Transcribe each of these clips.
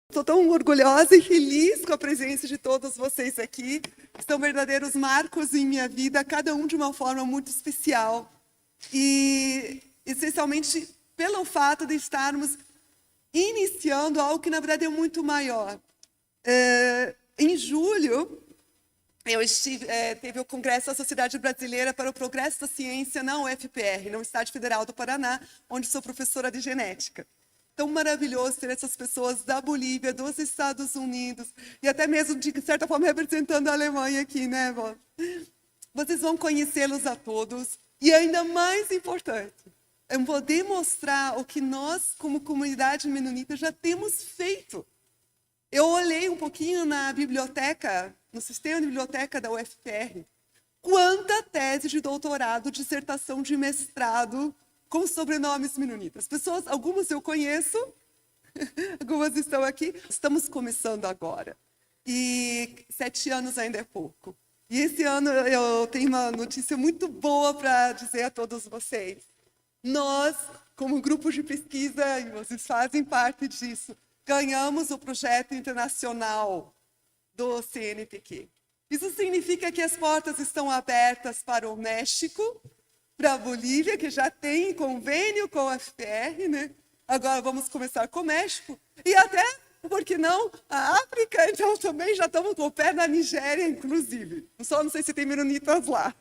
Estou tão orgulhosa e feliz com a presença de todos vocês aqui. São verdadeiros marcos em minha vida, cada um de uma forma muito especial. E, essencialmente, pelo fato de estarmos iniciando algo que, na verdade, é muito maior. Em julho, teve o Congresso da Sociedade Brasileira para o Progresso da Ciência na UFPR, na Universidade Federal do Paraná, onde sou professora de genética. Tão maravilhoso ter essas pessoas da Bolívia, dos Estados Unidos, e até mesmo, de certa forma, representando a Alemanha aqui, né, vó? Vocês vão conhecê-los a todos, e ainda mais importante, eu vou demonstrar o que nós, como comunidade menonita, já temos feito. Eu olhei um pouquinho na biblioteca, no sistema de biblioteca da UFPR, quanta tese de doutorado, dissertação de mestrado com sobrenomes menonitas. Pessoas, algumas eu conheço, algumas estão aqui. Estamos começando agora. E 7 anos ainda é pouco. E esse ano eu tenho uma notícia muito boa para dizer a todos vocês. Nós, como grupo de pesquisa, e vocês fazem parte disso, ganhamos o projeto internacional do CNPq. Isso significa que as portas estão abertas para o México, para a Bolívia, que já tem convênio com a UFPR, né? Agora vamos começar com o México. E até, por que não, a África, então também já estamos com o pé na Nigéria, inclusive. Só não sei se tem menonitas lá,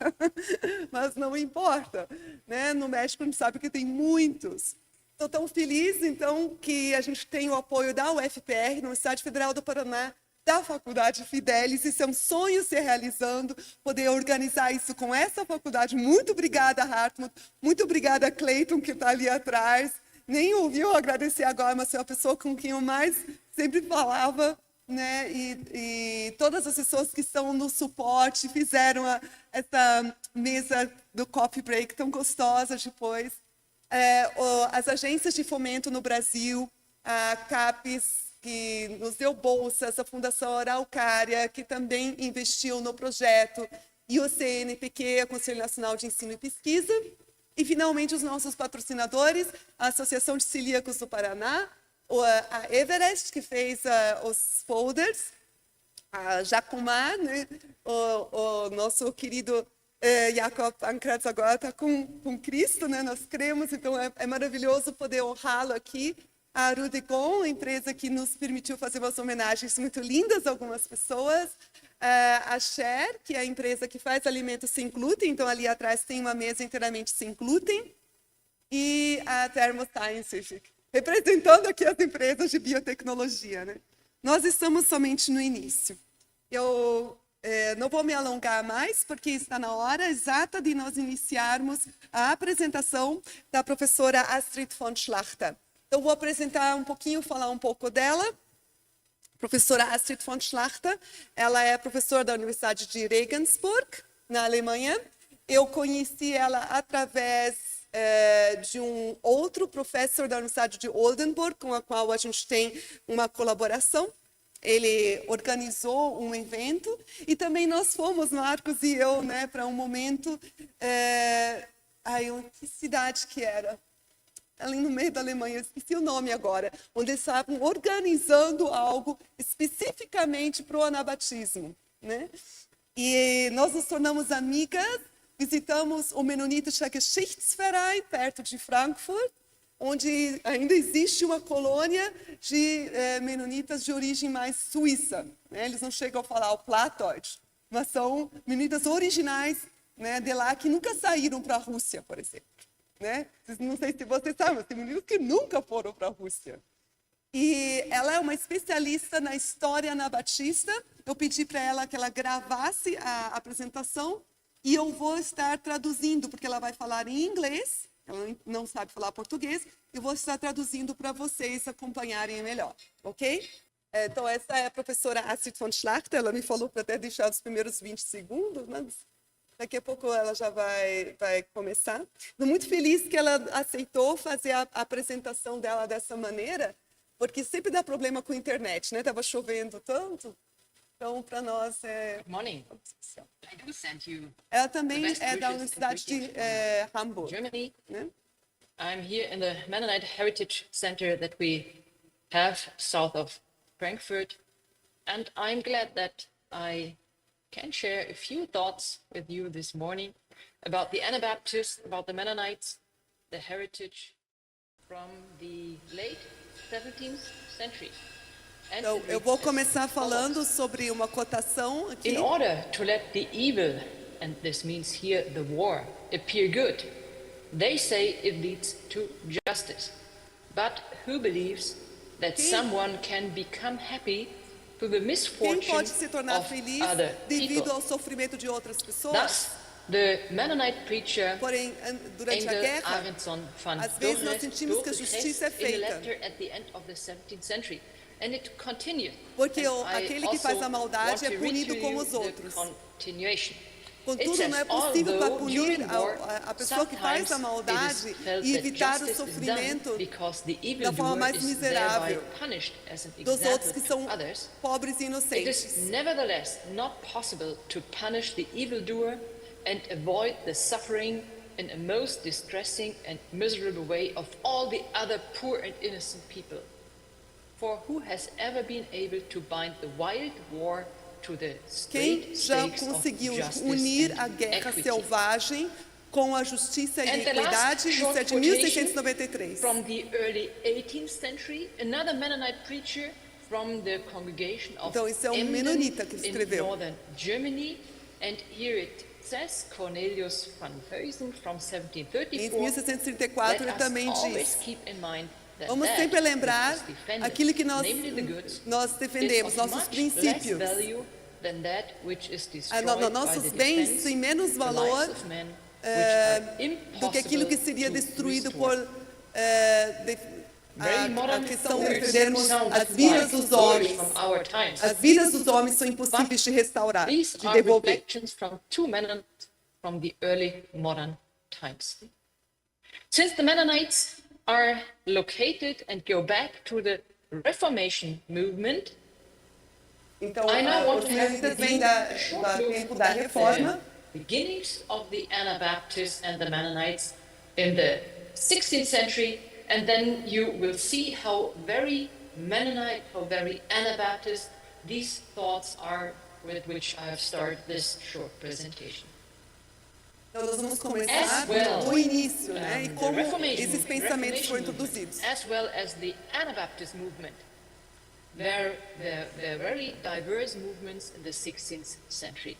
mas não importa, né? No México a gente sabe que tem muitos. Estou tão feliz, então, que a gente tem o apoio da UFPR, na Universidade Federal do Paraná, da Faculdade Fidelis, isso é um sonho se realizando, poder organizar isso com essa faculdade. Muito obrigada, Hartmut, muito obrigada, Clayton, que está ali atrás. Nem ouviu agradecer agora, mas é a pessoa com quem eu mais sempre falava, né? E todas as pessoas que estão no suporte fizeram essa mesa do coffee break tão gostosa depois. As agências de fomento no Brasil, a CAPES, que nos deu bolsas, a Fundação Araucária, que também investiu no projeto, e o CNPq, a Conselho Nacional de Ensino e Pesquisa, e, finalmente, os nossos patrocinadores, a Associação de Celíacos do Paraná, a Everest, que fez os folders, a Jacumar, né? o nosso querido Jacob Ankratz agora está com Cristo, né? Nós cremos, então é maravilhoso poder honrá-lo aqui. A Rudegon, a empresa que nos permitiu fazer umas homenagens muito lindas a algumas pessoas. A Share, que é a empresa que faz alimentos sem glúten, então ali atrás tem uma mesa inteiramente sem glúten. E a Thermo Scientific, representando aqui as empresas de biotecnologia, né? Nós estamos somente no início. Eu não vou me alongar mais, porque está na hora exata de nós iniciarmos a apresentação da professora Astrid von Schlachta. Então, vou apresentar um pouquinho, falar um pouco dela. Professora Astrid von Schlachta, ela é professora da Universidade de Regensburg, na Alemanha. Eu conheci ela através de um outro professor da Universidade de Oldenburg, com a qual a gente tem uma colaboração. Ele organizou um evento e também nós fomos, Marcos e eu, né, para um momento... que cidade que era? Ali no meio da Alemanha, esqueci o nome agora, onde eles estavam organizando algo especificamente para o anabatismo, né? E nós nos tornamos amigas, visitamos o Mennonitischer Geschichtsverein, perto de Frankfurt, onde ainda existe uma colônia de menonitas de origem mais suíça, né? Eles não chegam a falar o Plattdeutsch, mas são menonitas originais, né, de lá, que nunca saíram para a Rússia, por exemplo. Né? Não sei se vocês sabem, mas tem meninos que nunca foram para a Rússia. E ela é uma especialista na história anabatista. Eu pedi para ela que ela gravasse a apresentação e eu vou estar traduzindo, porque ela vai falar em inglês, ela não sabe falar português, e vou estar traduzindo para vocês acompanharem melhor, ok? Então, essa é a professora Astrid von Schlachta. Ela me falou para até deixar os primeiros 20 segundos, mas... Daqui a pouco ela já vai começar. Estou muito feliz que ela aceitou fazer a apresentação dela dessa maneira, porque sempre dá problema com a internet, né? Estava chovendo tanto, então para nós é... Good morning. I do send you ela também é da Universidade de Hamburg, Germany. né? I'm here in the Mennonite Heritage Center that we have south of Frankfurt, and I'm glad that I can share a few thoughts with you this morning about the Anabaptists, about the Mennonites, the heritage from the late 17th century. And Então, it eu reads vou as começar follows. falando sobre uma cotação aqui. In order to let the evil, and this means here the war, appear good, they say it leads to justice. But who believes that someone can become happy through the Quem misfortune pode se tornar of feliz other devido people? ao sofrimento de outras pessoas? Thus, the Mennonite preacher Porém, durante a Engel guerra, Aronson van às vezes nós Dordrecht sentimos que a wrote this justiça é in a feita. letter at the end of the 17th century, and it continued. Porque And I aquele que faz also a maldade want é to read punido to como you os the outros. continuation. It Contudo, says, não é possível para although punir during war, a pessoa que faz a sometimes maldade it is felt e that evitar o justice is done sofrimento because the da forma evildoer mais is miserável thereby punished as an dos outros example que to são others. pobres e It is inocentes. nevertheless not possible to punish the evildoer and avoid the suffering in a most distressing and miserable way of all the other poor and innocent people. For who has ever been able to bind the wild war to the Quem straight já stakes of conseguiu justice unir and a guerra equity? selvagem com a justiça e a And the equidade? last Isso short é de quotation 1693. from the early 18th century, another Mennonite preacher from the congregation of Então, isso é um Emden menonita que in escreveu. northern Germany, and here it says, Cornelius van Heusen from Em 1734, 1634 ele let us também always diz: keep in mind that vamos that sempre lembrar which is defended, aquilo que namely the goods, nós is defendemos, of nossos much princípios. less value than that which is destroyed by Nossos the bens defense, têm menos the valor lives of men, which are do que aquilo que impossible seria to destruído restore. por Very a modern questão de words defendermos sound as vidas like dos words homens. from our times. As vidas dos homens são impossíveis de restaurar, These de are devolver. reflections from two Mennonites from the early modern times. Since the Mennonites are located and go back to the Reformation movement, Então, I now want os to have menonitas with vêm you a short do look tempo da at Reforma. the beginnings of the Anabaptists and the Mennonites in the 16th century, and then you will see how very Mennonite, how very Anabaptist these thoughts are with which I have started this short presentation. Então, nós vamos começar As well, do início, né? E the como Reformation esses movement, pensamentos foram Reformation introduzidos. movement, as well as the Anabaptist movement. They're very diverse movements in the 16th century.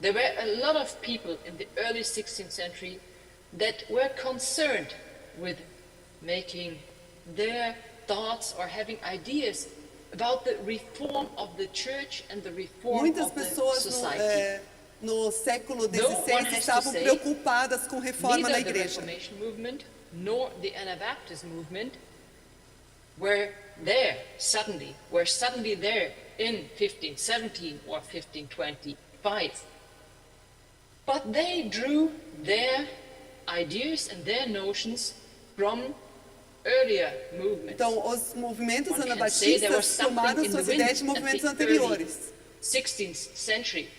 There were a lot of people in the early 16th century that were concerned with making their thoughts or having ideas about the reform of the church and the reform Muitas of the pessoas society. no século No one XVI has to estavam say, preocupadas com reforma na Neither the igreja. Reformation movement nor the Anabaptist movement were there in 1517 or 1525. But they drew their ideas and their notions from earlier movements. Então, os movimentos One can say there was anabatistas something tomaram in the suas wind ideias de at movimentos the anteriores, 16th century.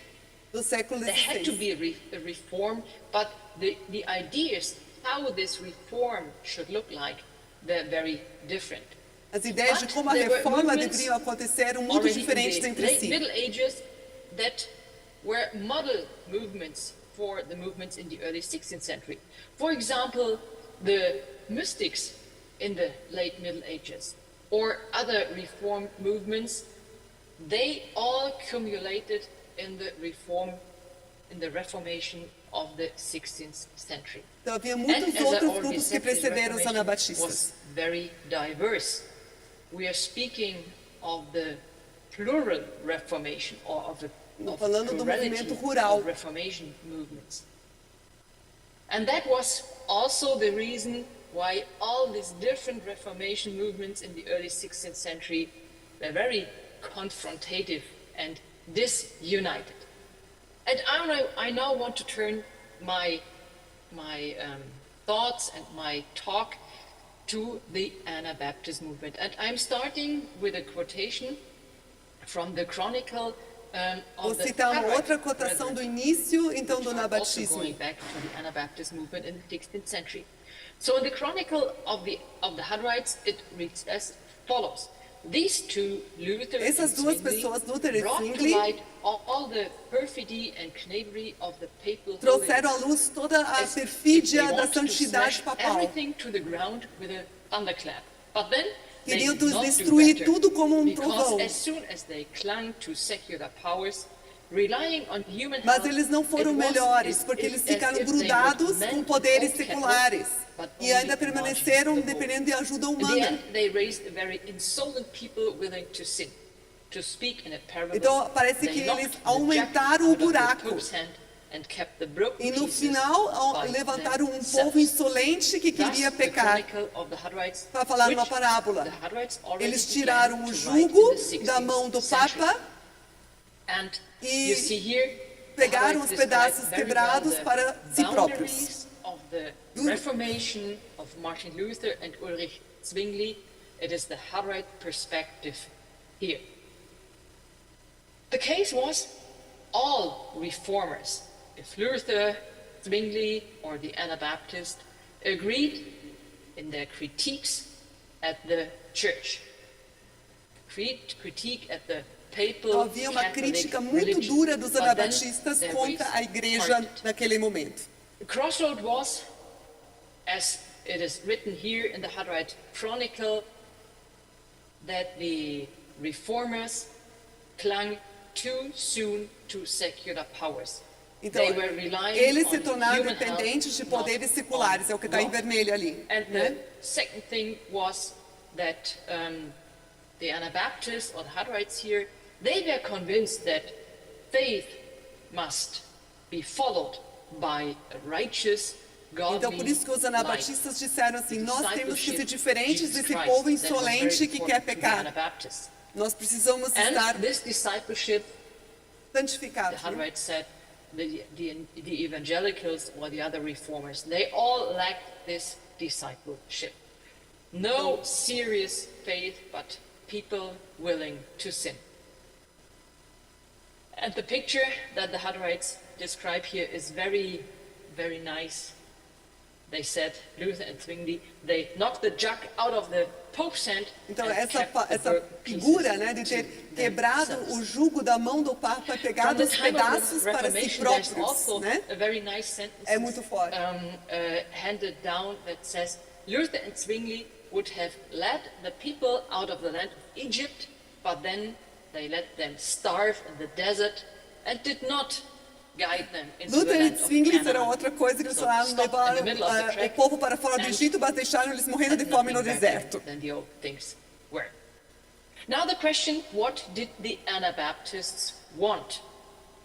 do século There had to XVI. be a reform, but the ideas how this reform should look like, they're very different. As ideias de But como a there were reforma movements deveriam acontecer eram muito Already diferentes in the entre late si. Middle Ages that were model movements for the movements in the early 16th century. For example, the mystics in the late Middle Ages or other reform movements, they all cumulated in the Reformation of the 16th century. Então, havia And muitos as I outros already grupos que said, the precederam os Reformation anabatistas. was very diverse. We are speaking of the plural Reformation or of the Falando do plurality movimento rural. of Reformation movements. And that was also the reason why all these different Reformation movements in the early 16th century were very confrontative and disunited. And I now want to turn my thoughts and my talk to the Anabaptist movement. And I'm starting with a quotation from the Chronicle Vou of the citar uma Harvard outra cotação Brethren, do início, então, do which are also anabatismo. going back to the Anabaptist movement in the 16th century. So in the Chronicle of the Hutterites, it reads as follows. these two, Luther Essas and duas Zwingli, pessoas, Luther e brought to Zwingli, light all the perfidy and knavery of the papal trouxeram à holiness, luz toda a as if they perfídia da want to santidade smash papal. everything to the ground with a thunderclap. But then they Queriam did not do destruir better, tudo como because trovão. as soon as they clung to secular powers, relying on human Mas help, eles não foram it was melhores, porque eles as ficaram if they would grudados mend com poderes old Catholic, seculares. but E only ainda enlarging permaneceram the hole. dependendo de ajuda In the humana. end, they raised a very insolent people willing to sin. To speak in a parable, Então, parece they que knocked eles the aumentaram jack o out of the buraco. Pope's hand and kept the broken E no pieces final, by levantaram um themselves. povo insolente que Thus, queria the pecar. chronicle of the Hutterites, Para falar which numa parábola. the Hutterites already Eles began tiraram o to write in jugo the da mão 16th do century. Papa And e you see here, the pegaram Hutterites os describe pedaços very quebrados well para si the próprios. boundaries of the Reformation of Martin Luther and Ulrich Zwingli. It is the Hutterite perspective here. The case was all reformers, if Luther, Zwingli, or the Anabaptist, agreed in their critiques at the church. Critique at the papal Havia uma Catholic crítica muito religion. dura dos But then anabatistas their contra ways a igreja parted. naquele momento. The crossroad was, as it is written here in the Hutterite Chronicle, that the reformers clung too soon to secular powers. Então, They were relying eles se on tornaram human help, dependentes de not poderes seculares, é o que está on em God. vermelho ali. And né? the second thing was that the Anabaptists or the Hutterites here, they were convinced that faith must be followed by a righteous, godly Então, por isso que os life. anabatistas disseram assim, nós temos que ser Discipleship diferentes Jesus desse Christ, povo that was insolente very que important quer to the pecar. Anabaptists. Nós precisamos estar And this discipleship, the santificados. né? Hutterites said, the evangelicals or the other reformers, they all lacked this discipleship. No serious faith, but people willing to sin. And the picture that the Hutterites describe here is very, very nice. They said, Luther and Zwingli, they knocked the jug out of the Pope's hand. Então, and essa kept the essa broken pieces figura né, de ter to quebrado themselves. o jugo da mão do Papa e From pegado the os time of pedaços the para si Reformation, there's próprios. also Né? a very nice sentence É muito forte. handed down that says, Luther and Zwingli would have led the people out of the land of Egypt, but then they let them starve in the desert and did not guide them into Luther the e land of Zwingli era Canaan. outra coisa que eles So falaram, stop in levaram the middle of the o track povo para fora do and Egito, mas deixaram eles morrendo de and fome no nothing better deserto. than the old things were. Now the question, what did the Anabaptists want?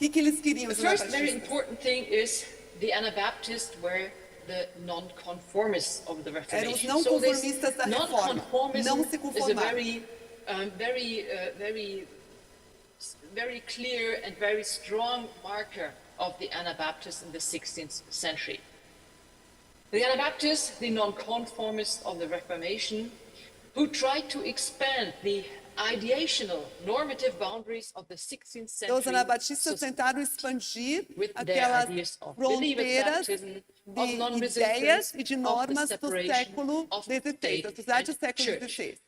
O que eles queriam, The os first very anabatistas? important thing is the Anabaptists were the non-conformists of the Eram os Reformation. não So this conformistas da reforma, não non-conformism se is a conformaram. very clear and very strong marker of the Anabaptists in the 16th century. The Anabaptists, the non-conformists of the Reformation, who tried to expand the ideational normative boundaries of the 16th Então, os century anabatistas tentaram expandir with their aquelas ideas of believer's fronteiras baptism, of de non-resistance, ideias e de of the normas do separation século of XVI, state da sociedade do and século church. XVI.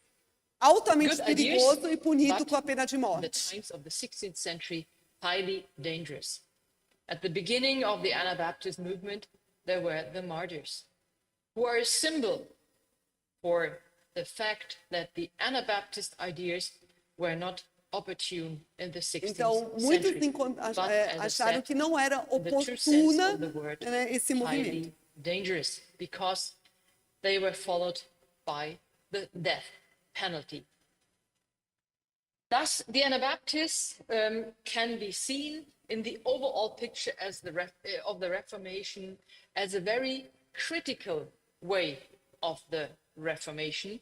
Altamente Good ideas, perigoso e punido but com a pena de in the morte. times of the 16th century, highly dangerous. At the beginning of the Anabaptist movement, there were the martyrs, who are a symbol for the fact that the Anabaptist ideas were not opportune in the 16th Então, muitos century, but as I acharam said, que não era in the true sense oportuna of the word, né, esse movimento. highly dangerous, because they were followed by the death penalty. Thus, the Anabaptists can be seen in the overall picture as of the Reformation as a very critical way of the Reformation,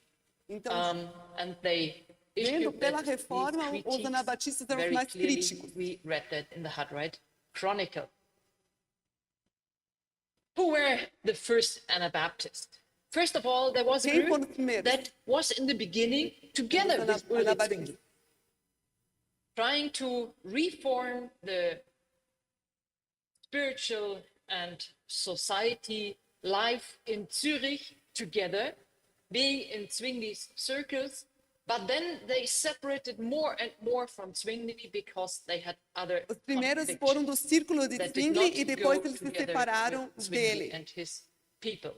Então, and they vendo issued pela that these reforma, os critiques anabatistas eram os very mais clearly. críticos. We read that in the Hutterite Chronicle. Who were the first Anabaptists? First of all, there was a Quem foram os group primeiros? that was in the beginning together with Ulrich Anabatistas. Zwingli, trying to reform the spiritual and society life in Zurich together, being in Zwingli's circles, But then they separated more and more from Zwingli because they had other Os primeiros convictions foram do círculo de that did Zwingli not e depois go eles se together separaram with Zwingli dele. and his people.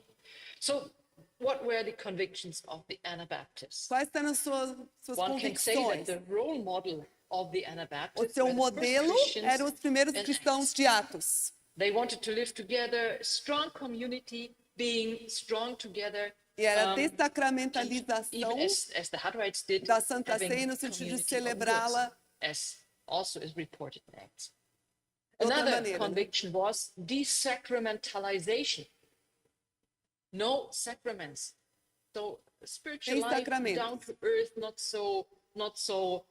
So, what were the convictions of the Anabaptists? Quais eram suas One can say that convicções? the role model of the O Anabaptists seu were the first modelo Christians eram os primeiros in cristãos Acts. de Atos. They wanted to live together, strong community, being strong together. E era a And even desacramentalização as the Hutterites did, da Santa having Ceia no sentido de community of works, celebrá-la as also is reported in Acts. de outra Another maneira. Né? conviction was desacramentalization. No sacraments. So spiritual Sem life sacramentos. down to earth, not so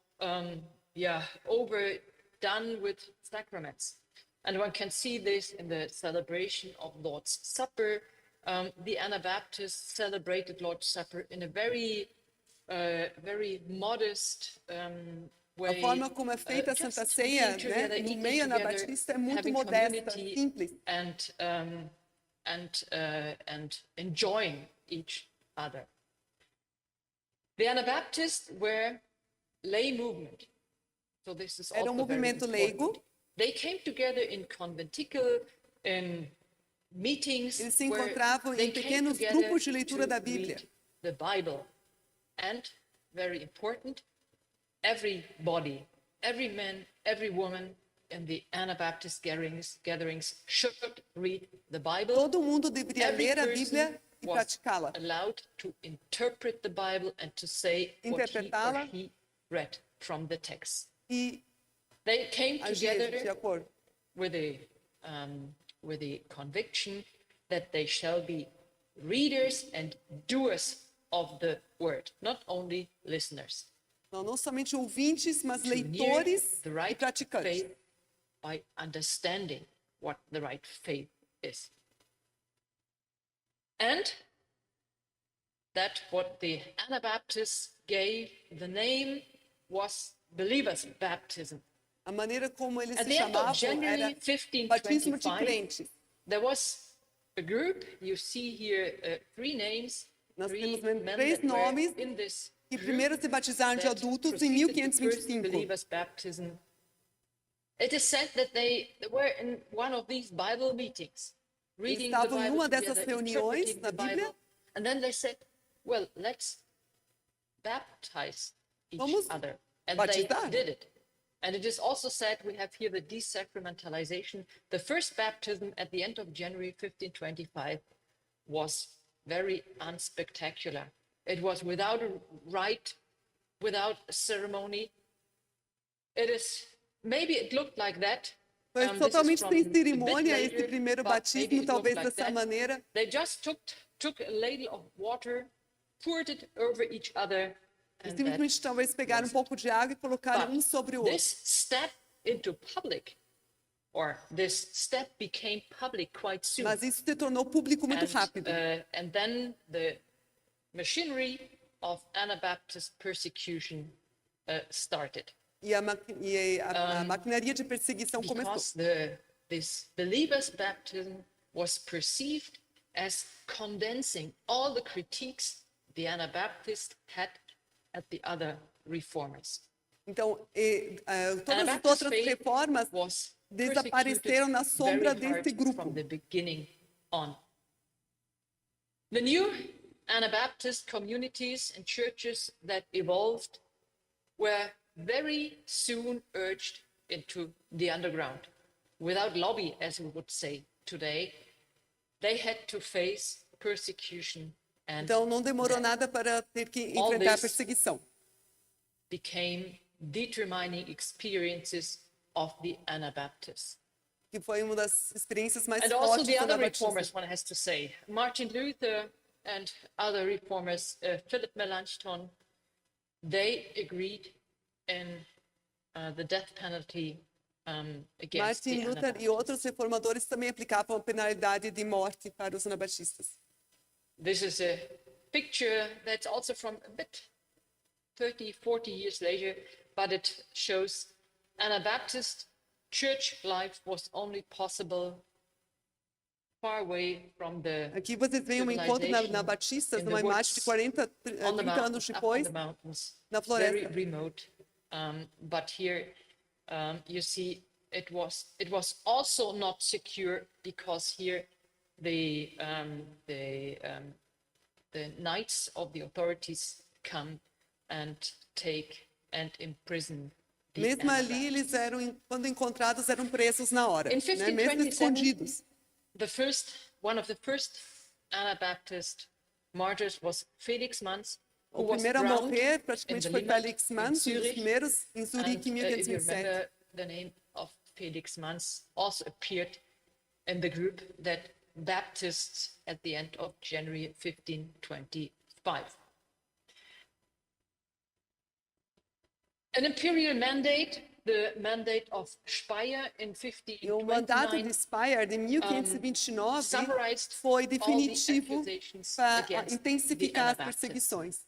overdone with sacraments. And one can see this in the celebration of Lord's Supper. The Anabaptists celebrated Lord's Supper in a very modest way. A forma como é feita a Santa Ceia, né, no meio anabaptista, é muito modesta, simples. And enjoying each other. The Anabaptists were lay movement. So this is Era also movimento very important. leigo. They came together in conventicle, in meetings. Eles se where encontravam they em came pequenos together grupos de leitura to da Bíblia. read the Bible. And, very important, everybody, every man, every woman in the Anabaptist gatherings should read the Bible. Todo mundo deveria Every ler a person Bíblia e was praticá-la. allowed to interpret the Bible and to say what he or Interpretá-la. he read from the text. E They came agir de together acordo. with the conviction that they shall be readers and doers of the word, not only listeners. Não somente ouvintes, mas To near leitores the e right praticantes. faith by understanding what the right faith is. And that what the Anabaptists gave the name was believers' baptism. A maneira como eles At se the end of chamavam January era batismo de 1525, crentes. there was a group, you see here 3 names, Nós 3 temos men três that were nomes in this que group primeiro se batizaram de that adultos em proceeded the first 1525. believers' baptism. It is said that they were in one of these Bible meetings, Eles reading the estavam em Bible uma dessas together, reuniões interpreting na the Bíblia. Bible, and then they said, well, let's baptize each Vamos other. And batizar. they did it. And it is also said, we have here the desacramentalization. The first baptism at the end of January 1525 was very unspectacular. It was without a rite, without a ceremony. Maybe it looked like that. Foi This is totalmente from sem a bit cerimônia esse later, primeiro but maybe batismo, it talvez looked like dessa that. maneira. They just took a ladle of water, poured it over each other, Eles and simplesmente talvez pegaram um pouco de água e colocaram um sobre o outro. this step into public, or this step became public quite soon. Mas isso se tornou público muito And, rápido. and then the machinery of Anabaptist persecution started. E a maquinaria de perseguição começou. Because this believer's baptism was perceived as condensing all the critiques the Anabaptists had at the other reformers. Então, todas as Anabaptist outras faith reformas was desapareceram na sombra very hard desse grupo. from the beginning on. The new Anabaptist communities and churches that evolved were very soon urged into the underground. Without lobby, as we would say today, they had to face persecution and Então, não demorou death. nada para ter que All enfrentar a this perseguição. became determining experiences of the Anabaptists. Que foi uma das experiências mais And also fortes the do other anabatismo. reformers, one has to say. Martin Luther and other reformers, Philip Melanchthon, they agreed in the death penalty against Martin the Luther e Anabaptists. outros reformadores também aplicavam a penalidade de morte para os anabatistas. This is a picture that's also from a bit 30, 40 years later, but it shows Anabaptist church life was only possible far away from the Aqui vocês veem um encontro na Batistas, numa imagem de 40, 30 anos depois, na very floresta. remote. But here you see it was also not secure because here the knights of the authorities come and take and imprison the Mesmo ali, Anabaptists. eles eram, quando encontrados, eram presos na hora, In né? Mesmo 1527, escondidos. one of the first Anabaptist martyrs was Felix Manz, who O was primeiro a drowned morrer in praticamente the foi Limmat Felix in Manz, um dos Zurich. primeiros, em Zurique, em And if you 1507. remember, the name of Felix Manz also appeared in the group that Baptists at the end of January 1525. An imperial mandate, the mandate of Speyer in E o mandato de 1529, Speyer, de 1529, summarized foi all the definitivo accusations para against intensificar as the Anabaptists. perseguições.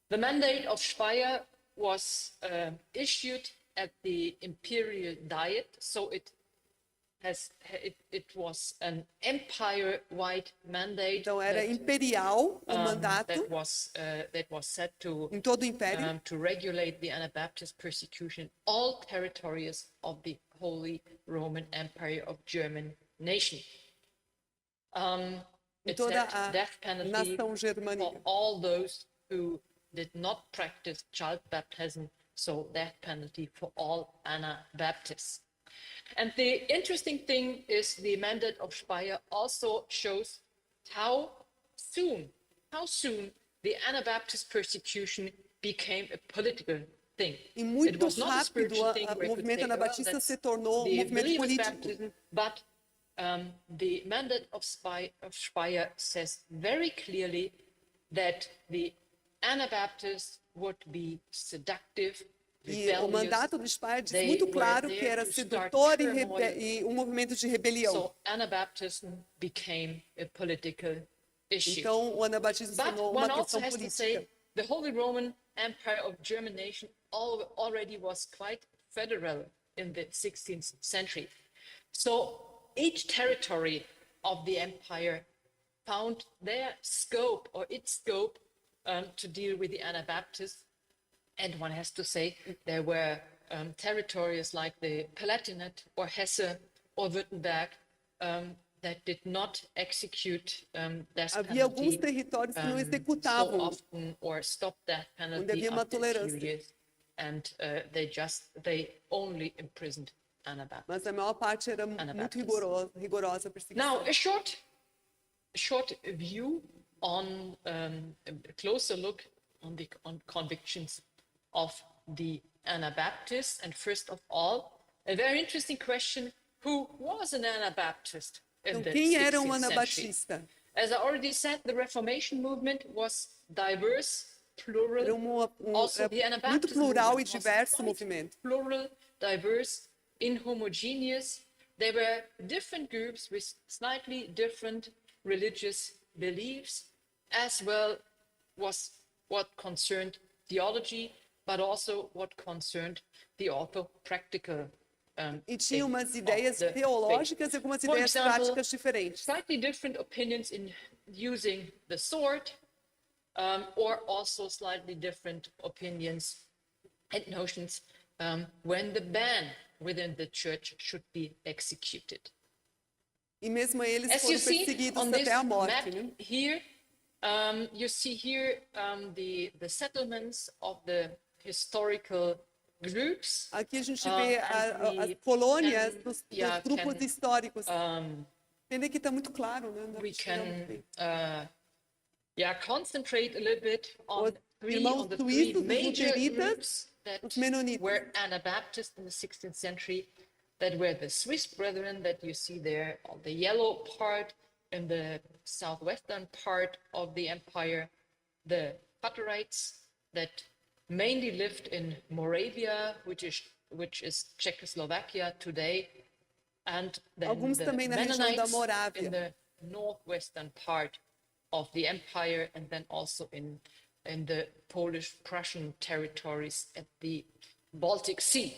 The mandate of Speyer was issued at the imperial diet, so it was an empire-wide mandate Então, era that, imperial o mandato that was set to em todo o império. to regulate the Anabaptist persecution in all territories of the Holy Roman Empire of German nation. It toda set a death penalty nação for germânica. all those who did not practice child baptism, so death penalty for all Anabaptists. And the interesting thing is the mandate of Speyer also shows how soon the Anabaptist persecution became a political thing. E muito It was not a rápido spiritual thing o where you could movimento say, well, anabaptista that's se tornou um the movimento believer's político. baptism, but the mandate of Speyer says very clearly that the Anabaptists would be seductive, E o rebellious. mandato do Speyer diz They muito were claro there que era to start sedutor turmoil. e um movimento de rebelião. So Anabaptism became a political issue. Então, o anabatismo se But tornou one uma also questão has to política. say the Holy Roman Empire of German nation already was quite federal in the 16th century. So each territory of the empire found their scope or its scope to deal with the Anabaptists. And one has to say there were territories like the Palatinate or Hesse or Württemberg that did not execute death Havia alguns penalty territórios que não so executavam, often or stop death onde penalty havia uma after a few tolerância. years, and they only imprisoned Anabaptists. Mas a maior parte era muito Anabaptists. rigorosa a perseguição. Now a short view on a closer look on the convictions of the Anabaptists, and first of all, a very interesting question: who was an Anabaptist in Então, the quem era 16th century? anabatista? As I already said, the Reformation movement was diverse, plural. Era Also, the muito Anabaptist plural e movement was diverso quite movimento. plural, diverse, inhomogeneous. There were different groups with slightly different religious beliefs, as well was what concerned theology, but also what concerned the orthopractical E tinha thing umas of ideias the teológicas e algumas For ideias example, práticas diferentes. slightly different opinions in using the sword, or also slightly different opinions and notions when the ban within the church should be executed. E mesmo eles As foram you see perseguidos on this até a map morte, né? here, you see here the settlements of the historical groups. Aqui a gente vê and as we colônias can- dos yeah, grupos can, históricos. um, Pena que está muito claro, né? Não dá we pra chegar muito can bem. concentrate a little bit on Os irmãos the three suíços, os major luteritas, groups that os menonitas. were Anabaptist in the 16th century, that were the Swiss brethren that you see there on the yellow part in the southwestern part of the empire, the Hutterites that mainly lived in Moravia, which is Czechoslovakia today, and then Alguns the também na região da Mennonites Morávia. in the northwestern part of the empire, and then also in the Polish-Prussian territories at the Baltic Sea.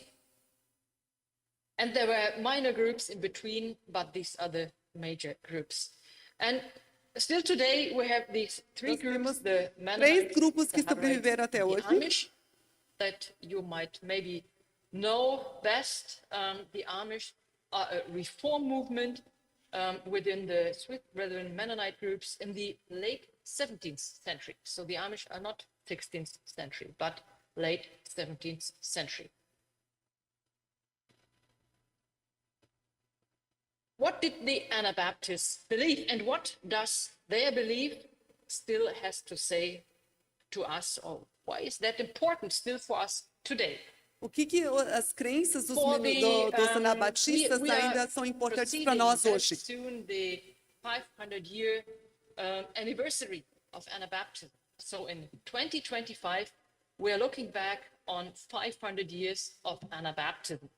And there were minor groups in between, but these are the major groups. And still today we have these three Nós temos groups: the três Mennonites, grupos the que Hutterites, sobreviveram até the hoje. Amish, that you might maybe know best. The Amish are a reform movement within the Swiss Brethren Mennonite groups in the late 17th century. So the Amish are not 16th century, but late 17th century. What did the Anabaptists believe, and what does their belief still has to say to us, or why is that important still for us today? O que as crenças dos, For dos anabatistas we ainda are são importantes para proceeding nós very hoje? soon the 500-year anniversary of Anabaptism. So in 2025, we are looking back on 500 years of Anabaptism.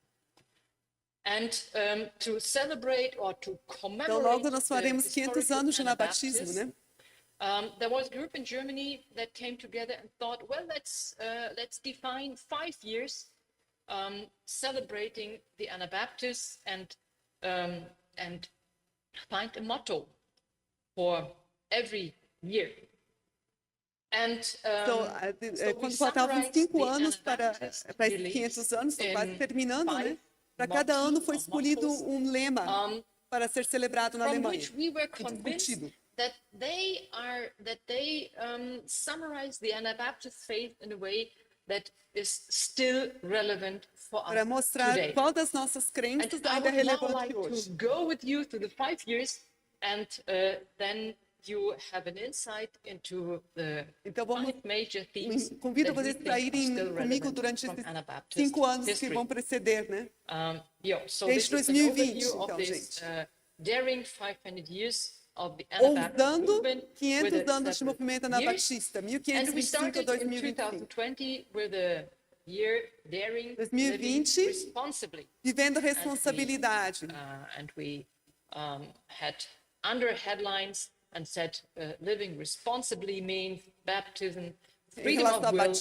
And to celebrate or to commemorate Então, logo nós the faremos 500 anos de historical anabatismo, Anabaptists, né? there was a group in Germany that came together and thought, well, let's define 5 years celebrating the Anabaptists and find a motto for every year. And Então, quando faltavam 5 anos para esses 500 anos, estão quase terminando, né? Para cada ano foi escolhido um lema para ser celebrado na Alemanha, e discutido. That they summarize the Anabaptist faith in a way that is still relevant for us Para mostrar today. qual das nossas crenças ainda é relevante hoje. To go with you through the 5 years, and then you have an insight into the Então vamos, 5 major themes. Convido vocês para irem comigo durante esses 5 anos que vão preceder, né? So Desde 2020, então, gente. Daring 500 years of the Ousando Anabaptist movement, 500 anos de movimento anabaptista, 1525 a 2025. 2020 with a year daring, 2020, responsibly. Vivendo responsabilidade. And we had under headlines and said living responsibly means baptism, freedom of will,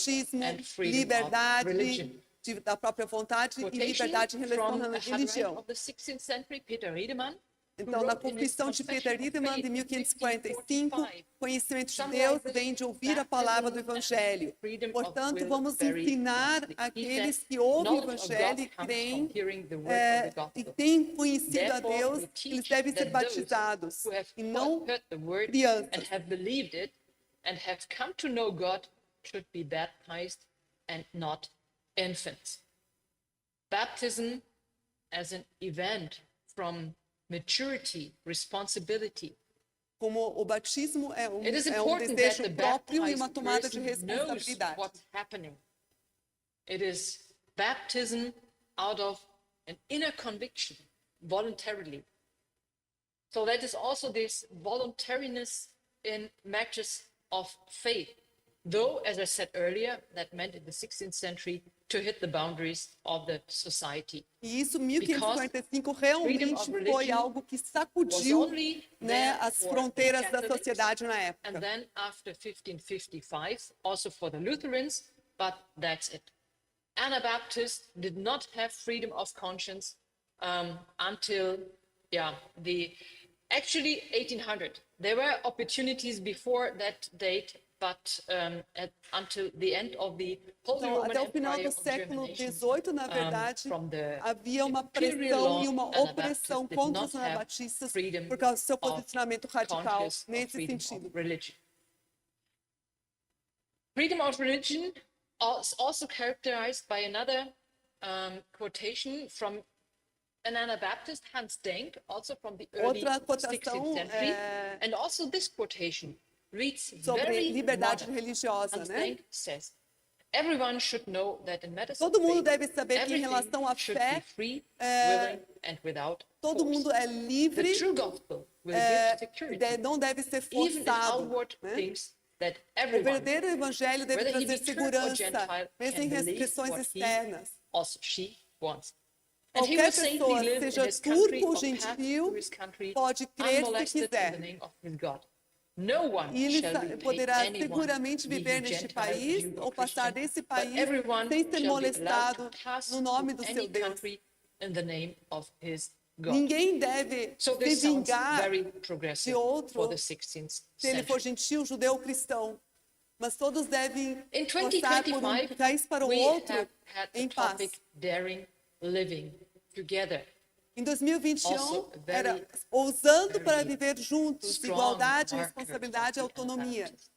and freedom of religion. Da própria vontade e liberdade em relação à religião. Of the 16th century, Peter Riedemann. Então, na Confissão de Peter Riedemann, de 1545, conhecimento de Deus vem de ouvir a palavra do Evangelho. Portanto, vamos ensinar aqueles que ouvem o Evangelho e creem e têm conhecido a Deus, eles devem ser batizados e não crianças. And have come to know God should be baptized and not infants. Baptism as an event from maturity, responsibility. Como o batismo é um desejo próprio e uma tomada de responsabilidade. What's happening. It is baptism out of an inner conviction, voluntarily. So that is also this voluntariness in matters of faith. Though, as I said earlier, that meant in the 16th century to hit the boundaries of the society. E isso, 1545, realmente foi algo que sacudiu, né, as fronteiras da sociedade na época. And then after 1555, also for the Lutherans, but that's it. Anabaptists did not have freedom of conscience until, actually 1800. There were opportunities before that date, but until the end of the Holy Roman Até o final do século XVIII, na verdade, havia uma pressão e uma opressão contra os anabatistas por causa do seu posicionamento radical nesse sentido. Freedom of religion is also characterized by another quotation from an Anabaptist, Hans Denk, also from the early 16th century, and also this quotation reads sobre liberdade religiosa, né? Everyone should know that in matters todo mundo deve saber que em relação à fé, todo mundo é livre, não deve ser forçado, né? O verdadeiro evangelho deve trazer segurança, mesmo em restrições externas. Qualquer pessoa, seja turco ou gentil, pode crer se quiser. E ele poderá seguramente viver neste país ou passar desse país sem ser molestado no nome do seu Deus. God. Ninguém deve So se this sounds vingar very de progressive outro for the 16th se ele for century. gentil, judeu ou cristão. Mas todos devem In passar por 2025, país para o we outro have had the em paz. topic daring living together. Em 2021, Also a very, era ousando very para viver juntos, strong igualdade, marker responsabilidade e of the autonomia. Anabaptists.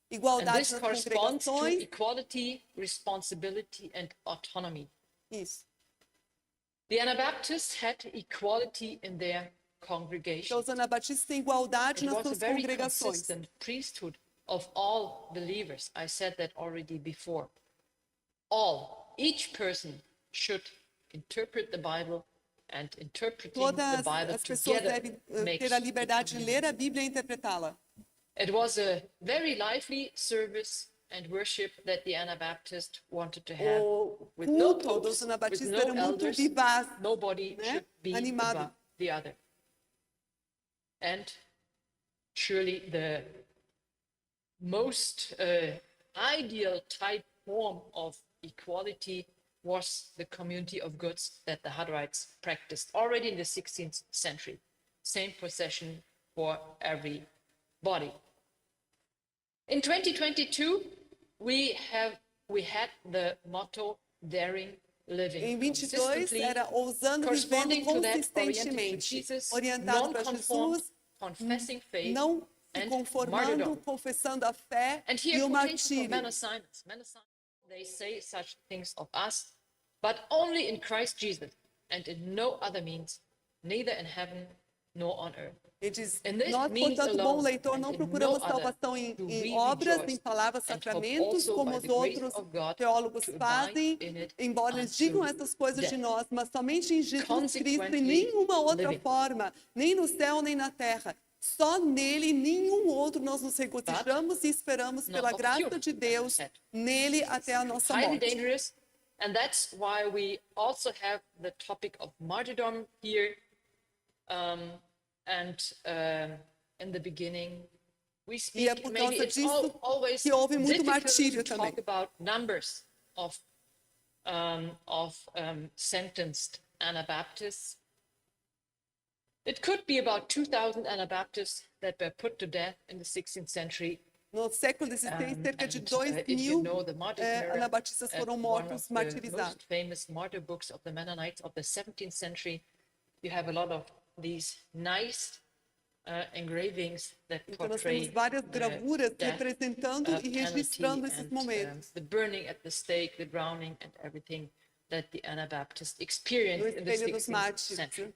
And Igualdade this nas corresponds to congregações, equality, responsibility, and autonomy. isso. The Anabaptists had equality in their Então, congregation. os anabatistas têm igualdade It nas was a suas very congregações. consistent priesthood of all believers. I said that already before. All, each person should interpret the Bible, and interpreting the Todas Bible as pessoas together devem makes ter a the liberdade de community. ler a Bíblia e interpretá-la. It was a very lively service and worship that the Anabaptists wanted to have. O With no culto dos popes, with anabatistas no era muito elders, vivaz, nobody né? should be Animado. above the other. And surely the most ideal type form of equality was the community of goods that the Hutterites practiced already in the 16th century. Same possession for everybody. In 2022, we had the motto daring living. Em 22 consistently era ousando, vivendo corresponding to that, oriented to consistentemente, Jesus, orientado para non-conformed, Jesus, confessing faith, não se and conformando, martyrdom. confessando a fé And e here o quotations from martírio. Menoggen. They say such things of us, but only in Christ Jesus, and in no other means, neither in heaven nor on earth. Ele diz, In this nós, means portanto, bom alone, leitor, and não in procuramos no other, salvação em do we obras, rejoice em palavras, and hope sacramentos, also como by os the grace outros of God teólogos to abide fazem, in it embora eles digam unto essas coisas de death. nós, mas somente em Jesus Cristo, em Consequently, nenhuma outra living. forma, nem no céu, nem na terra. Só nele, nenhum outro, nós nos regozijamos e esperamos not pela of graça you, de as I Deus, said. nele até a nossa Highly morte. dangerous, and that's why we also have the topic of martyrdom here. In the beginning, we E é speak, por maybe causa it's disso always que houve muito difficult martírio to também. talk about numbers of sentenced Anabaptists. It could be about 2,000 Anabaptists that were put to death in the 16th century. No século XVI, cerca de And 2 if you mil know the martyr's mirror, anabatistas foram one mortos, of the martirizados. most famous martyr books of the Mennonites of the 17th century, you have a lot of these nice engravings that Então, nós portray temos várias the gravuras death representando e penalty registrando esses and momentos. the burning at the stake, the drowning, and everything that the Anabaptists No experienced in the espelho dos 16th mártires. century.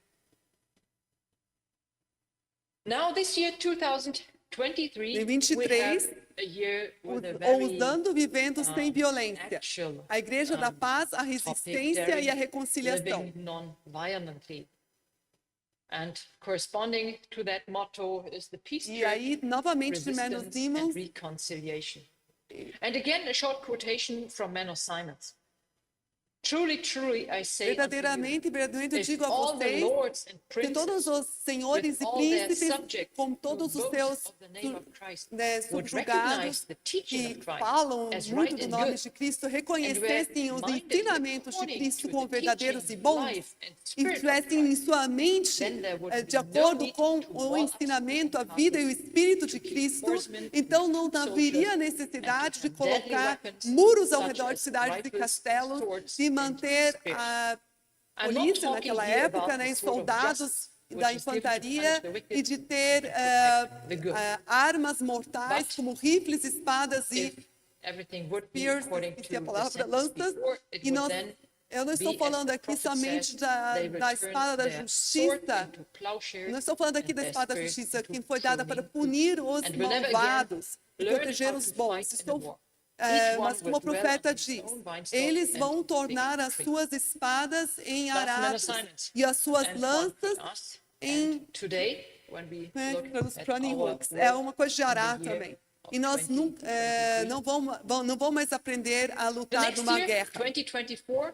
Now, this year, 2023, Em we 23, have a year with a very ousando, vivendo sem violência. actual A Igreja da Paz, a topic, resistência daring e a reconciliação. living non-violently. And corresponding to that motto is the peace E church, aí, novamente, de Menos resistance and Simons, reconciliation. And again, a short quotation from Menoggen. Truly, truly, I say unto you, verdadeiramente, verdadeiramente, eu if digo a all the vocês, lords and que todos princes, os senhores with e all their príncipes, subjects com who todos os boast seus of the name of Christ, né, would subjugados, recognize the teaching que of Christ falam as muito right do and nome good, de Cristo, and were reconhecessem os minded ensinamentos de according Cristo to como the verdadeiros teaching, e bons, life, and e spirit of tivessem em Christ, sua mente, then there would de be no acordo need com to o wall up ensinamento, a castles, vida e o Espírito to de keep Cristo, horsemen, então não soldiers, haveria and necessidade to de have deadly colocar weapons, muros ao such redor de as cidades e rifles, castelos, swords, de and manter spears. a I'm not polícia talking naquela here época, about né, the e sword of soldados justice, da which is given to infantaria punish the wicked e de ter and to protect the good. armas mortais But como rifles, espadas e if everything would be spears, according esqueci a to the palavra, sentence lanças, before, it e would nós, then eu não estou be, as falando the aqui prophet somente says, da they return espada da their sword justiça, into plowshares não estou falando aqui and da their espada da spears justiça, into que foi dada para pruning punir os and will never again malvados e learn proteger how os to bons. fight in a Estou, war. Each one mas como will o dwell profeta on his diz, own winestock eles and vão fig tornar as tree. suas espadas em Thus, arados Menoggen e as suas and one lanças for us. em And today, when we look pelos at pruning our hooks. É work uma coisa de in arar the year também. of E nós 2023, não vamos mais aprender a the lutar next numa year, guerra. 2024,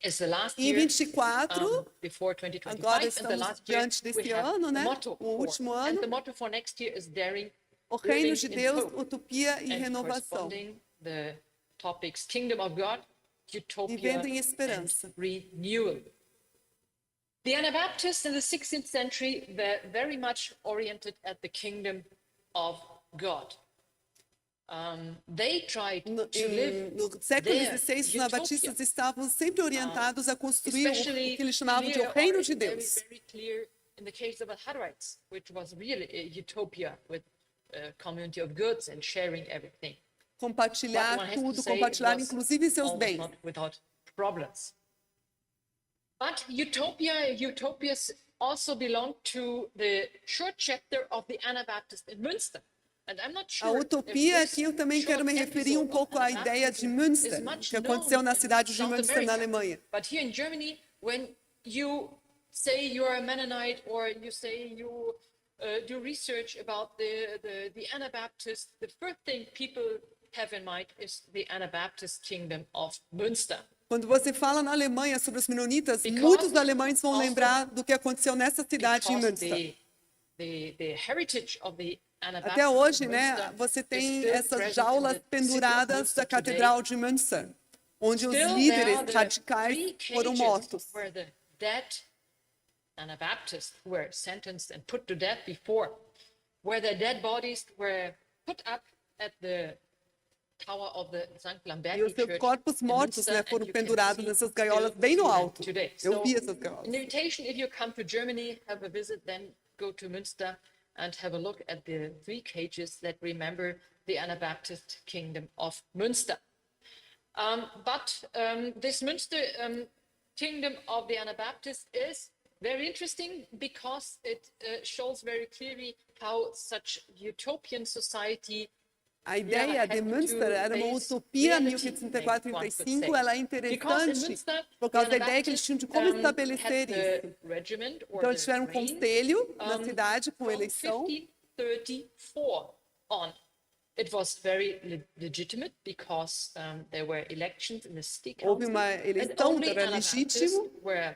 is the last Em year 24, before agora 2025, and the estamos last year diante we desse have ano, the né? motto O último for, and ano, the motto for next year is daring o reino living de in Deus, hope, utopia e and renovação. corresponding the topics kingdom of God, utopia, Vivendo em and esperança. renewal. The Anabaptists in the 16th century were very much oriented at the kingdom of God. They tried to live No século their XVI, os utopia, anabatistas estavam sempre orientados a construir o especially que eles chamavam de o clear, reino or de very, Deus. very clear in the case of the Hutterites, which was really a utopia with a community of goods and sharing everything. But one Compartilhar has to tudo, say it compartilhar was inclusive seus almost bens. not without problems. But utopias also belong to the short chapter of the Anabaptist in Münster. And I'm not A sure utopia if this aqui eu também short quero me referir um episode of pouco à ideia de Anabaptism Münster, is much que aconteceu known na in cidade de South Münster, na America. Alemanha. But here in Germany, when you say you're a Mennonite or you say you do research about the Anabaptist, the first thing people have in mind is the Anabaptist kingdom of Münster. Quando você fala na Alemanha sobre os menonitas, Because muitos alemães vão also lembrar do que aconteceu nessa cidade em Because Münster. the heritage of the Até Anabaptists hoje, in né, Münster você is tem still essas present jaulas in the city of penduradas Münster da Catedral de Münster, onde os Still, líderes there are the radicais 3 foram cages mortos. where the dead Anabaptists were sentenced and put to death before, where their dead bodies were put up at the tower of the St. E Lamberti os seus Church corpos in mortos, Münster, né, and foram you can pendurados see nessas gaiolas still bem no see them alto. today. Eu So, vi essas gaiolas. an invitation, if you come to Germany, have a visit, then go to Münster and have a look at the 3 cages that remember the Anabaptist kingdom of Münster. But this Münster kingdom of the Anabaptists is very interesting because it shows very clearly how such utopian society A ideia de Münster era uma utopia 1834-35, ela é interessante por causa da ideia que eles tinham de como estabelecer isso. Então eles tiveram um conselho na cidade com eleição. 1534 on. It was very legitimate because there were elections in the city council. Houve uma eleição, and only era Anabaptists legítimo. were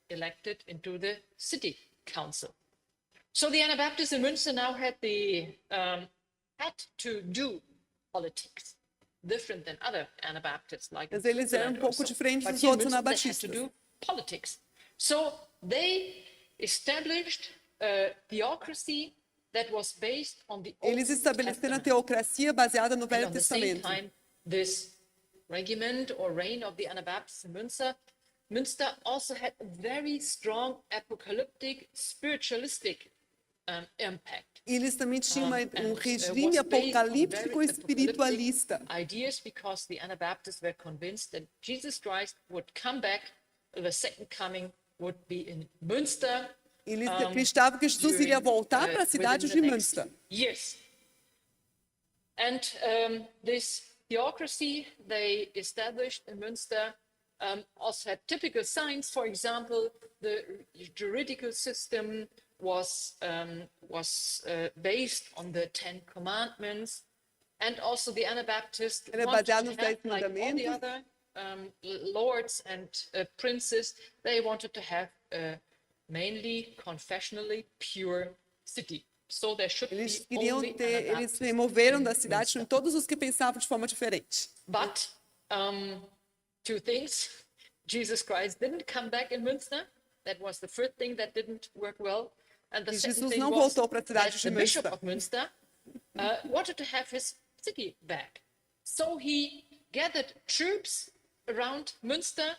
elected into the city council. So the Anabaptists in Münster now had to do politics, different than other Anabaptists, like Mas eles eram um pouco diferentes but dos here in outros Münster, they had to anabatistas. do politics. So they established a theocracy that was based on the Old Eles estabeleceram a Testament. teocracia baseada no And Velho at the same Testamento. time, this regiment or reign of the Anabaptists in Münster also had a very strong apocalyptic, spiritualistic impact. Eles também tinham um was regime based on apocalíptico very e espiritualista. apocalyptic ideas because the Anabaptists were convinced that Jesus Christ would come back, the second coming would be in Münster. Eles acreditavam que Jesus iria voltar para a cidade de Münster. Yes. And this theocracy they established in Münster also had typical signs. For example, the juridical system was based on the 10 Commandments, and also the Anabaptists Era wanted baseado to nos have, 10 like all the Mandamentos. other lords and princes, they wanted to have a mainly confessionally pure city. So there should Eles be queriam only ter, eles Anabaptists removeram in da cidade Münster. todos os que pensavam de forma diferente. But 2 things. Jesus Christ didn't come back in Münster. That was the first thing that didn't work well. And the E second Jesus thing não was voltou para a cidade that de the bishop Münster. of Münster wanted to have his city back. So he gathered troops around Münster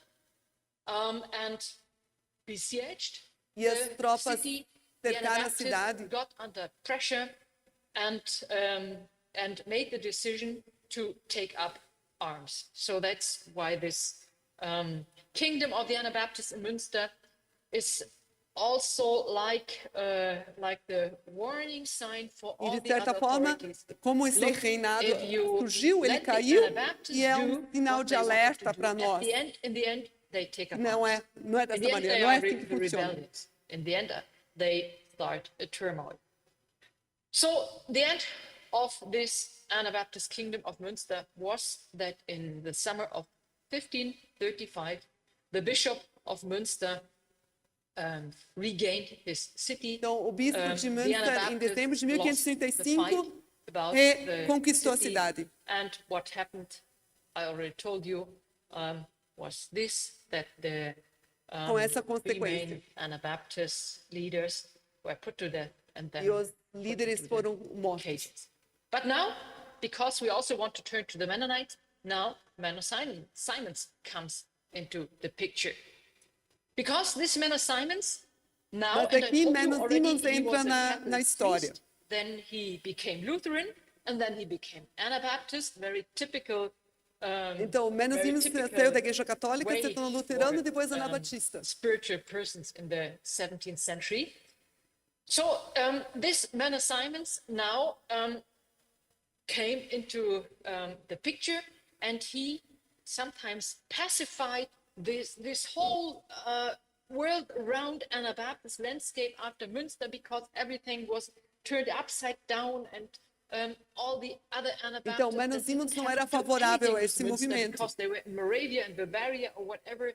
and besieged E as the tropas city. The cercaram a Anabaptists cidade. got under pressure and made the decision to take up arms. So that's why this kingdom of the Anabaptists in Münster is also like the warning sign for E all de the certa other forma, authorities. como esse Look, reinado if you surgiu, ele let the caiu Anabaptists e é do sinal what de they wanted alerta to do, para nós. in the end, they take up Não arms. é In dessa the end, maneira, they não é are assim que funciona. rebellious. In the end, they start a turmoil. So the end of this Anabaptist kingdom of Münster was that in the summer of 1535, the bishop of Münster regained his city. Então, o bispo de The Münster, em Anabaptists dezembro de lost the 1535, fight about reconquistou a the city. cidade. And what happened, I already told you, was this, that the com essa three consequência. main Anabaptist leaders were put to death and then E os put líderes into the foram mortos. cages. But now, because we also want to turn to the Mennonites, now Simons comes into the picture. Because this Simons now, Mas and I aqui told you already, Menoggen he entra was a na Catholic história. priest, then he became Lutheran, and then he became Anabaptist, very typical. Então, Menoggen saiu da Igreja Católica, se tornou luterano e depois Anabaptista. Spiritual persons in the 17th century. So this Simons now came into the picture, and he sometimes pacified this whole world around Anabaptist landscape after Münster, because everything was turned upside down, and all the other Anabaptists Então, Menoggen não era favorável a esse movimento. because they were in Moravia and Bavaria or whatever.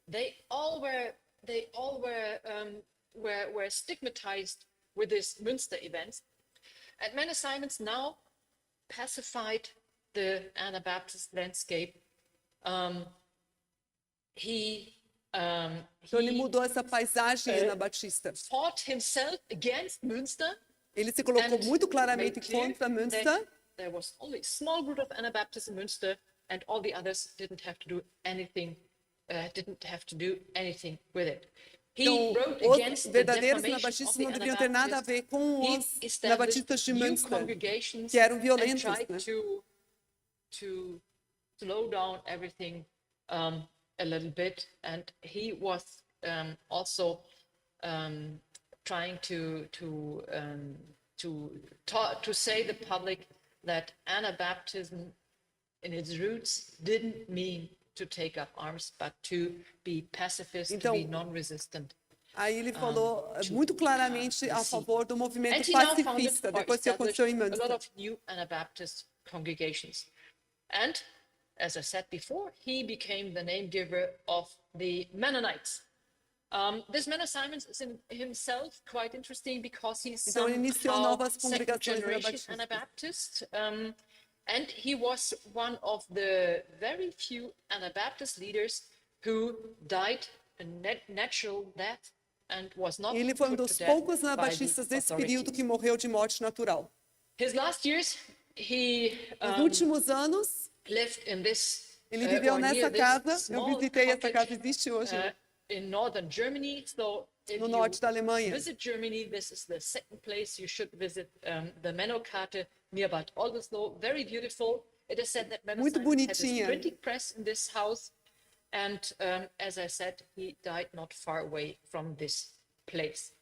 They all were stigmatized with this Münster events. And Simons now pacified the Anabaptist landscape. Então, ele mudou essa paisagem anabatista. Fought himself against Münster. Ele se colocou muito claramente made clear contra Münster. that there was only a small group of Anabaptists in Münster, and all the others didn't have to do anything with it. He Então, wrote os against the verdadeiros defamation anabatistas of the não deveriam ter nada a ver com He os established anabatistas de new Münster, congregations que eram and violentos, tried né? to slow down everything a little bit. And he was also trying to say to the public that Anabaptism in its roots didn't mean to take up arms, but to be pacifist, Então, to be non-resistant. Aí ele falou muito claramente a favor do movimento And he now founded pacifista, or depois que aconteceu em established a lot Münster. of new Anabaptist congregations. And as I said before, he became the name giver of the Mennonites. This Simons is in himself quite interesting because he's Então, ele iniciou somehow novas second congregações generation anabatistas. Anabaptist. And he was one of the very few Anabaptist leaders who died a natural death and was not Ele foi put dos to death poucos by the anabatistas desse período authorities. que morreu de morte natural. His last years, he Nos últimos anos, lived in this ele viveu or near nessa this casa. Eu small visitei essa cottage, casa, existe hoje, in northern Germany. So if no you norte da Alemanha. visit Germany, this is the second place you should visit, the Menoggen near Bad Oldesloe. Very beautiful. It is said that Muito Menoggen had his bonitinha. printing press in this house, and as I said, he died not far away from this place.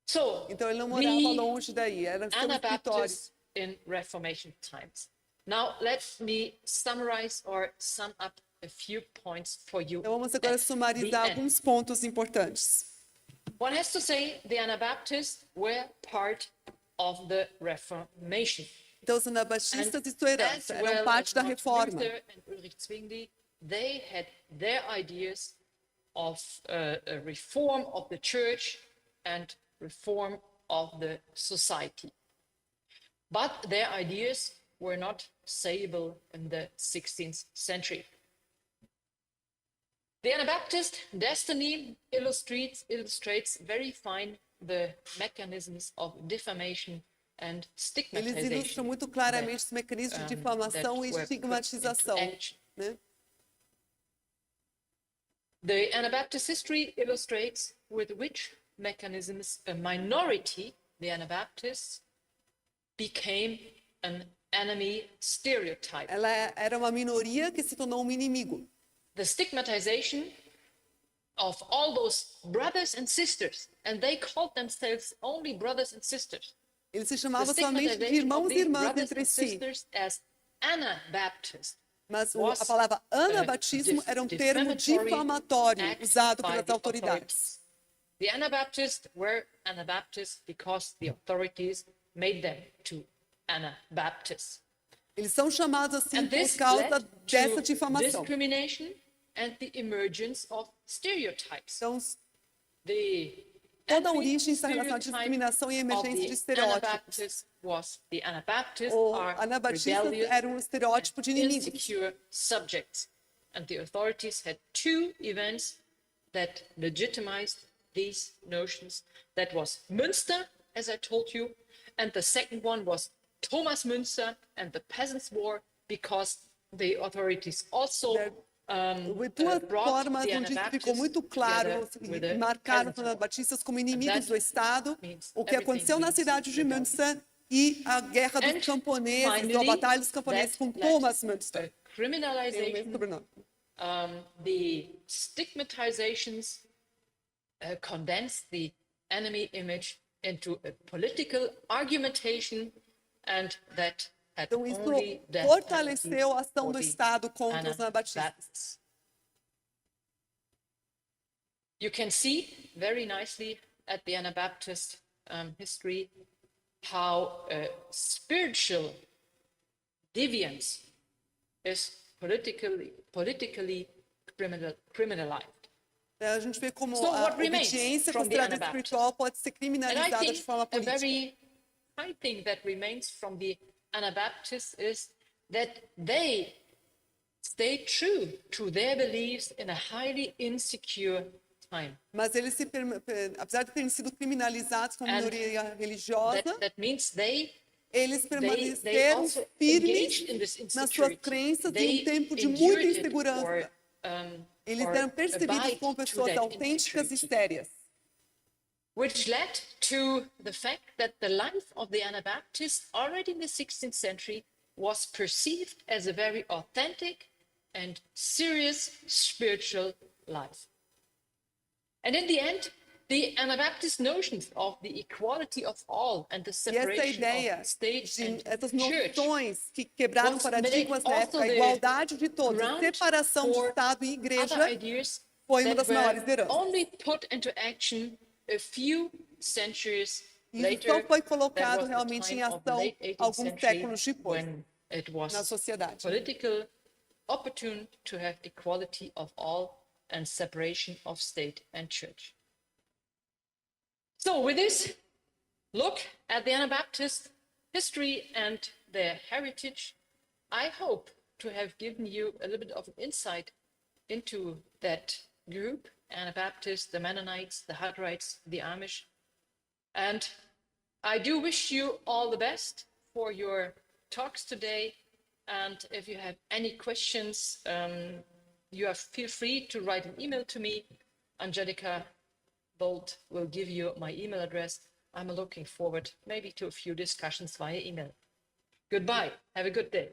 So Então ele não morava longe daí, era seu escritório. Anabaptists in Reformation times. Now let me summarize or sum up a few points for you. Então vamos agora at the sumarizar end. alguns pontos importantes. One has to say the Anabaptists were part of the Reformation. Então os anabatistas de sua As herança eram well parte as da Martin reforma. Luther and Ulrich Zwingli, they had their ideas of a reform of the church and reform of the society. But their ideas were not sayable in the 16th century. The Anabaptist destiny illustrates very fine the mechanisms of defamation and Eles stigmatization. ilustram muito claramente os mecanismos de difamação that e were put estigmatização, into action. né? The Anabaptist history illustrates with which mechanisms a minority, the Anabaptists, became an enemy stereotype. Ela era uma minoria que se tornou um inimigo. The stigmatization of all those brothers and sisters, and they called themselves only brothers and sisters. Eles se The chamavam somente de stigmatization irmãos of e these irmãs brothers entre and si. sisters as Anabaptist Mas was a palavra anabatismo a era um termo defamatory difamatório act usado by pelas the autoridades. The Anabaptists were Anabaptists because the authorities made them to Anabaptists. Eles são chamados assim And por this causa led dessa to difamação. discrimination and the emergence of stereotypes. Então, The toda a ethnic origem está em relação à stereotype discriminação e of emergência de the estereótipos. Anabaptists was the Anabaptists Os are anabatistas rebellious, eram um estereótipo de inimigos. insecure subjects. And the authorities had two events that legitimized these notions. That was Münster, as I told you, and the second one was Thomas Münster and the Peasants' War, because the authorities also Duas brought formas the onde ficou Anabaptists muito claro together with e the marcaram os Peasants' War. anabatistas como inimigos do Estado, means o que aconteceu na everything cidade de means Münster e a guerra dos And camponeses, ou a finally, batalha dos camponeses com that Thomas led Münster. to Tem o mesmo criminalization, sobrenome. the stigmatizations condensed the enemy image into a political argumentation, and that had Então, isso only death fortaleceu a ação do penalty Estado for contra os the anabatistas. Anabaptists. You can see very nicely at the Anabaptist history how spiritual deviance is politically criminalized. A gente vê como So a what remains obediência from the considerada Anabaptists? espiritual pode ser And I criminalizada de think forma a política. very high thing that remains from the Anabaptists is that they stay true to their beliefs in a highly insecure time. Mas eles, apesar de terem sido criminalizados como And minoria religiosa, that means eles they permaneceram also firmes engaged in this nas suas insecurity. crenças em They um tempo de endured muita it insegurança. Eles or eram percebidos abide como to pessoas that autênticas e insecurity, sérias. which led to the fact that the life of the Anabaptists already in the 16th century was perceived as a very authentic and serious spiritual life. And in the end, the Anabaptist notions of the equality of all and the E essa separation ideia of state and essas church noções que quebraram was paradigmas na also época, a the igualdade de todos, a ground separação de for Estado e other Igreja, ideas foi uma that das maiores were heranças. only put into action a few centuries Isso later. só foi That colocado was the realmente em time of the ação late 18th alguns century, séculos depois, when it na was sociedade. political opportune to have equality of all and separation of state and church. So with this look at the Anabaptist history and their heritage, I hope to have given you a little bit of an insight into that group, Anabaptists, the Mennonites, the Hutterites, the Amish. And I do wish you all the best for your talks today. And if you have any questions, feel free to write an email to me. Angelica Bolt will give you my email address. I'm looking forward maybe to a few discussions via email. Goodbye. Have a good day.